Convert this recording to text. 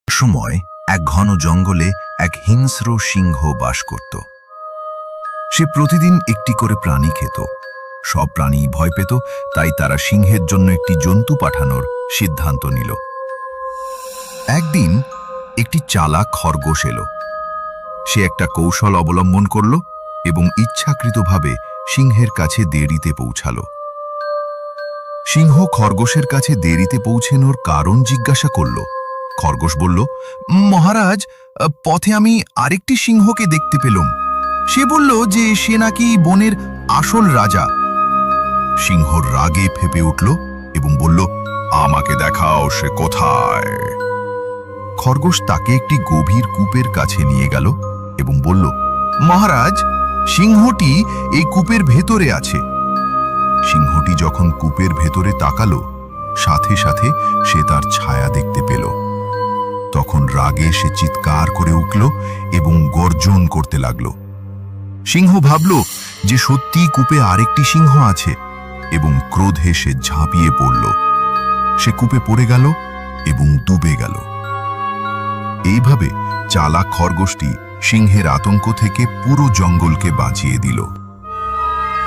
সময় এক ঘন জঙ্গলে এক হিংস্র সিংহ বাস করত। সে প্রতিদিন একটি করে প্রাণী খেত। সব প্রাণী ভয় পেত, তাই তারা সিংহের জন্য একটি জন্তু পাঠানোর সিদ্ধান্ত নিল। একদিন একটি চালাক খরগোশ এলো। সে একটা কৌশল অবলম্বন করল এবং ইচ্ছাকৃতভাবে সিংহের কাছে দেরিতে পৌঁছালো। সিংহ খরগোশের কাছে দেরিতে পৌঁছানোর কারণ জিজ্ঞাসা করল। খরগোশ বলল, মহারাজ, পথে আমি আরেকটি সিংহকে দেখতে পেলাম। সে বলল যে সে নাকি বনের আসল রাজা। সিংহ রাগে ফেপে উঠল এবং বলল, আমাকে দেখাও সে কোথায়। খরগোশ তাকে একটি গভীর কূপের কাছে নিয়ে গেল এবং বলল, মহারাজ, সিংহটি এই কূপের ভেতরে আছে। সিংহটি যখন কূপের ভেতরে তাকালো, সাথে সাথে সে তার ছায়া দেখতে পেল। তখন রাগে সে চিৎকার করে উঠল এবং গর্জন করতে লাগল। সিংহ ভাবল যে সত্যি কূপে আরেকটি সিংহ আছে এবং ক্রোধে সে ঝাঁপিয়ে পড়ল। সে কূপে পড়ে গেল এবং ডুবে গেল। এইভাবে চালাক খরগোশটি সিংহের আতঙ্ক থেকে পুরো জঙ্গলকে বাঁচিয়ে দিল।